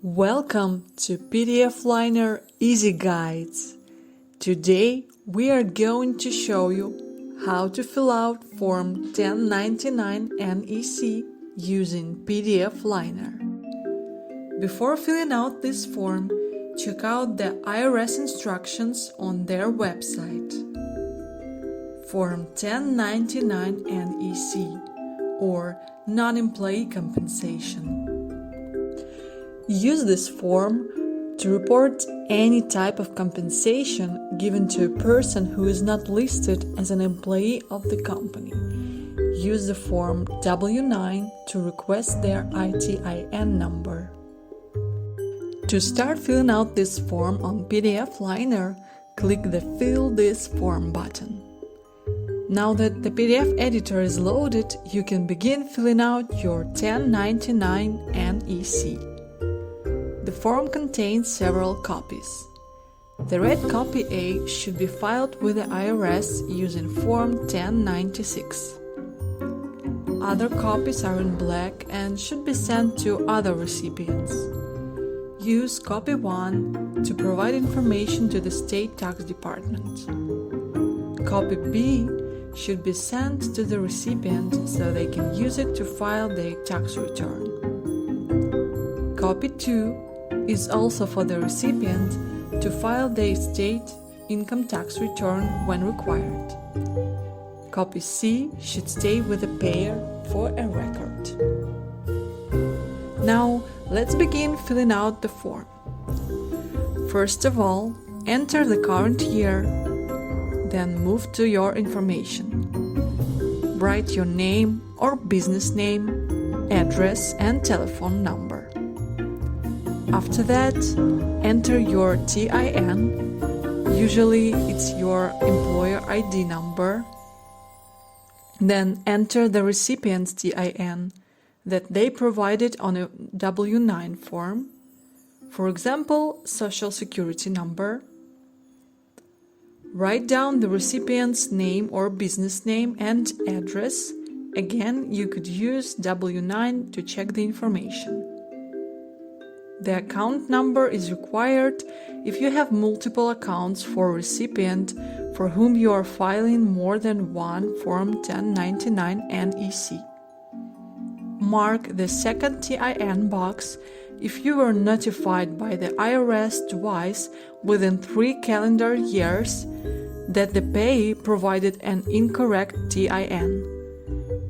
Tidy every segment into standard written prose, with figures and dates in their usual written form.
Welcome to PDF Liner Easy Guides. Today we are going to show you how to fill out Form 1099 NEC using PDF Liner. Before filling out this form, check out the IRS instructions on their website. Form 1099 NEC or Non-Employee Compensation. Use this form to report any type of compensation given to a person who is not listed as an employee of the company. Use the form W-9 to request their ITIN number. To start filling out this form on PDF Liner, click the Fill this form button. Now that the PDF editor is loaded, you can begin filling out your 1099 NEC. The form contains several copies. The red copy A should be filed with the IRS using Form 1096. Other copies are in black and should be sent to other recipients. Use Copy 1 to provide information to the State Tax Department. Copy B should be sent to the recipient so they can use it to file their tax return. Copy 2 is also for the recipient to file their state income tax return when required. Copy C should stay with the payer for a record. Now, let's begin filling out the form. First of all, enter the current year, then move to your information. Write your name or business name, address and telephone number. After that, enter your TIN, usually it's your employer ID number. Then enter the recipient's TIN that they provided on a W-9 form, for example, Social Security number. Write down the recipient's name or business name and address. Again, you could use W-9 to check the information. The account number is required if you have multiple accounts for a recipient for whom you are filing more than one Form 1099 NEC. Mark the second TIN box if you were notified by the IRS twice within 3 calendar years that the payee provided an incorrect TIN.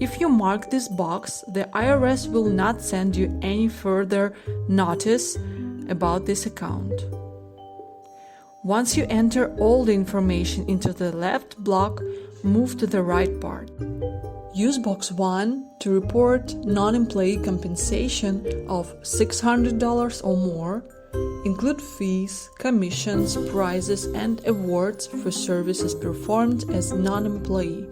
If you mark this box, the IRS will not send you any further notice about this account. Once you enter all the information into the left block, move to the right part. Use box 1 to report non-employee compensation of $600 or more. Include fees, commissions, prizes, and awards for services performed as non-employee.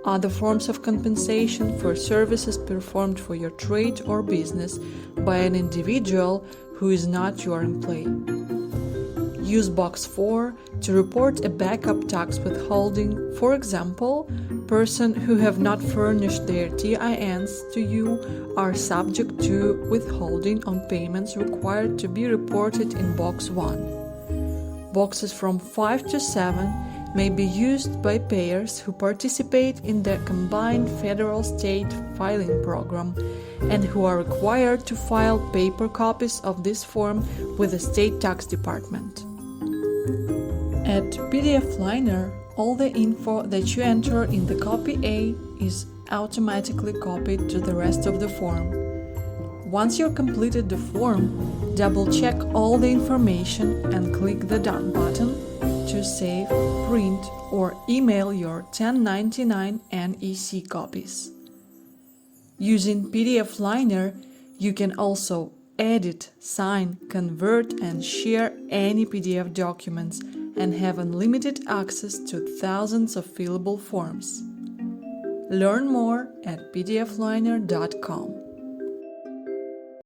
Other forms of compensation for services performed for your trade or business by an individual who is not your employee. Use box 4 to report a backup tax withholding. For example, persons who have not furnished their TINs to you are subject to withholding on payments required to be reported in box 1. Boxes from 5 to 7 may be used by payers who participate in the combined federal-state filing program and who are required to file paper copies of this form with the State Tax Department. At PDF Liner, all the info that you enter in the copy A is automatically copied to the rest of the form. Once you've completed the form, double-check all the information and click the Done button to save, print, or email your 1099 NEC copies. Using PDF Liner, you can also edit, sign, convert, and share any PDF documents and have unlimited access to thousands of fillable forms. Learn more at pdfliner.com.